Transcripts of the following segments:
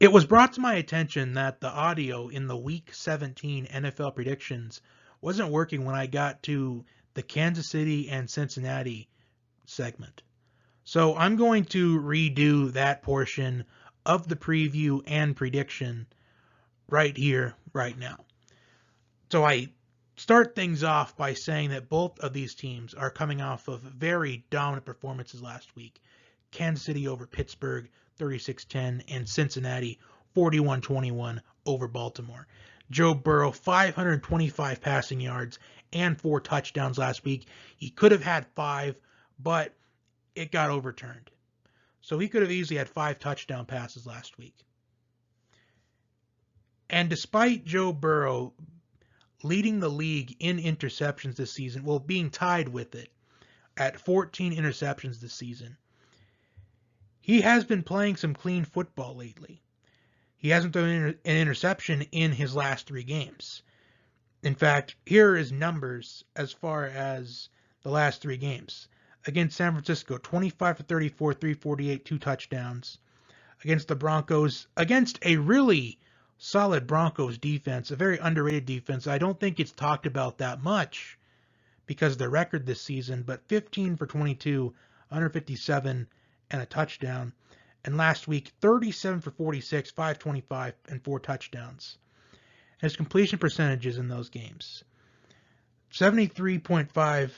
It was brought to my attention that the audio in the Week 17 NFL predictions wasn't working when I got to the Kansas City and Cincinnati segment. So I'm going to redo that portion of the preview and prediction right here, right now. So I start things off by saying that both of these teams are coming off of very dominant performances last week. Kansas City over Pittsburgh 36-10 and Cincinnati 41-21 over Baltimore. Joe Burrow 525 passing yards and 4 touchdowns last week. He could have had 5, but it got overturned. So he could have easily had 5 touchdown passes last week. And despite Joe Burrow leading the league in interceptions this season, well, being tied with it at 14 interceptions this season, he has been playing some clean football lately. He hasn't thrown an interception in his last 3 games. In fact, here are his numbers as far as the last 3 games. Against San Francisco, 25 for 34, 348, 2 touchdowns. Against the Broncos, against a really solid Broncos defense, a very underrated defense. I don't think it's talked about that much because of their record this season, but 15 for 22, 157, and a touchdown. And last week, 37 for 46, 525, and 4 touchdowns. And his completion percentages in those games, 73.5%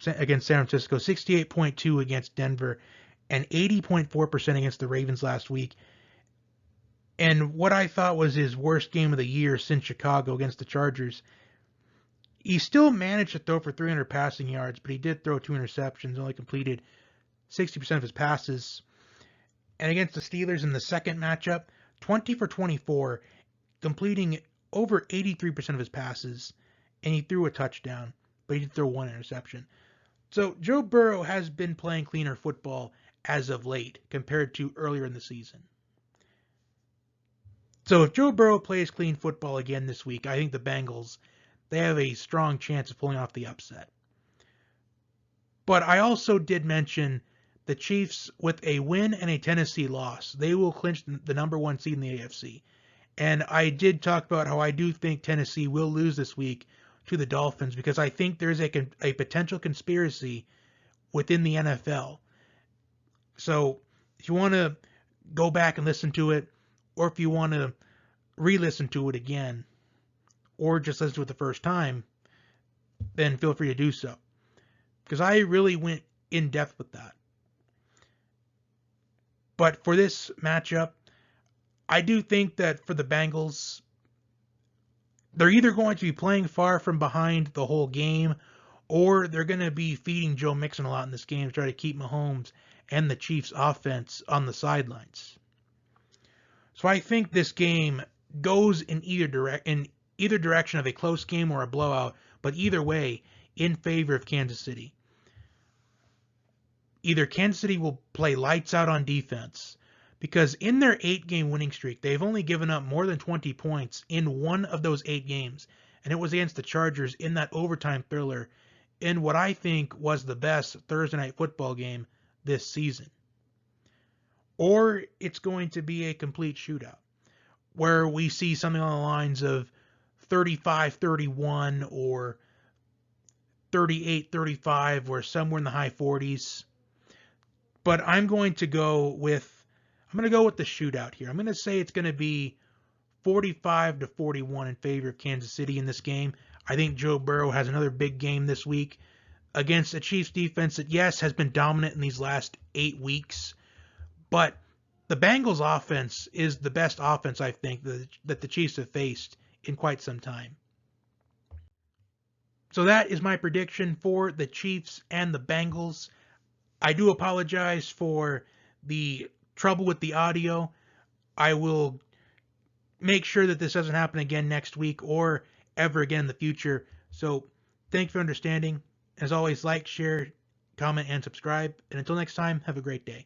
against San Francisco, 68.2% against Denver, and 80.4% against the Ravens last week. And what I thought was his worst game of the year since Chicago against the Chargers, he still managed to throw for 300 passing yards, but he did throw 2 interceptions, only completed 60% of his passes. And against the Steelers in the second matchup, 20 for 24, completing over 83% of his passes, and he threw a touchdown, but he did throw 1 interception. So Joe Burrow has been playing cleaner football as of late compared to earlier in the season. So if Joe Burrow plays clean football again this week, I think the Bengals, they have a strong chance of pulling off the upset. But I also did mention the Chiefs, with a win and a Tennessee loss, they will clinch the number 1 seed in the AFC. And I did talk about how I do think Tennessee will lose this week to the Dolphins because I think there's a potential conspiracy within the NFL. So if you want to go back and listen to it, or if you want to re-listen to it again, or just listen to it the first time, then feel free to do so. Because I really went in depth with that. But for this matchup, I do think that for the Bengals, they're either going to be playing far from behind the whole game, or they're going to be feeding Joe Mixon a lot in this game to try to keep Mahomes and the Chiefs offense on the sidelines. So I think this game goes in either direction of a close game or a blowout, but either way, in favor of Kansas City. Either Kansas City will play lights out on defense, because in their 8-game winning streak, they've only given up more than 20 points in one of those 8 games, and it was against the Chargers in that overtime thriller in what I think was the best Thursday night football game this season. Or it's going to be a complete shootout, where we see something on the lines of 35-31 or 38-35 or somewhere in the high 40s. But I'm going to go with the shootout here. I'm going to say it's going to be 45-41 in favor of Kansas City in this game. I think Joe Burrow has another big game this week against a Chiefs defense that, yes, has been dominant in these last 8 weeks. But the Bengals offense is the best offense, I think, that the Chiefs have faced in quite some time. So that is my prediction for the Chiefs and the Bengals. I do apologize for the trouble with the audio. I will make sure that this doesn't happen again next week or ever again in the future. So thanks for understanding. As always, like, share, comment, and subscribe. And until next time, have a great day.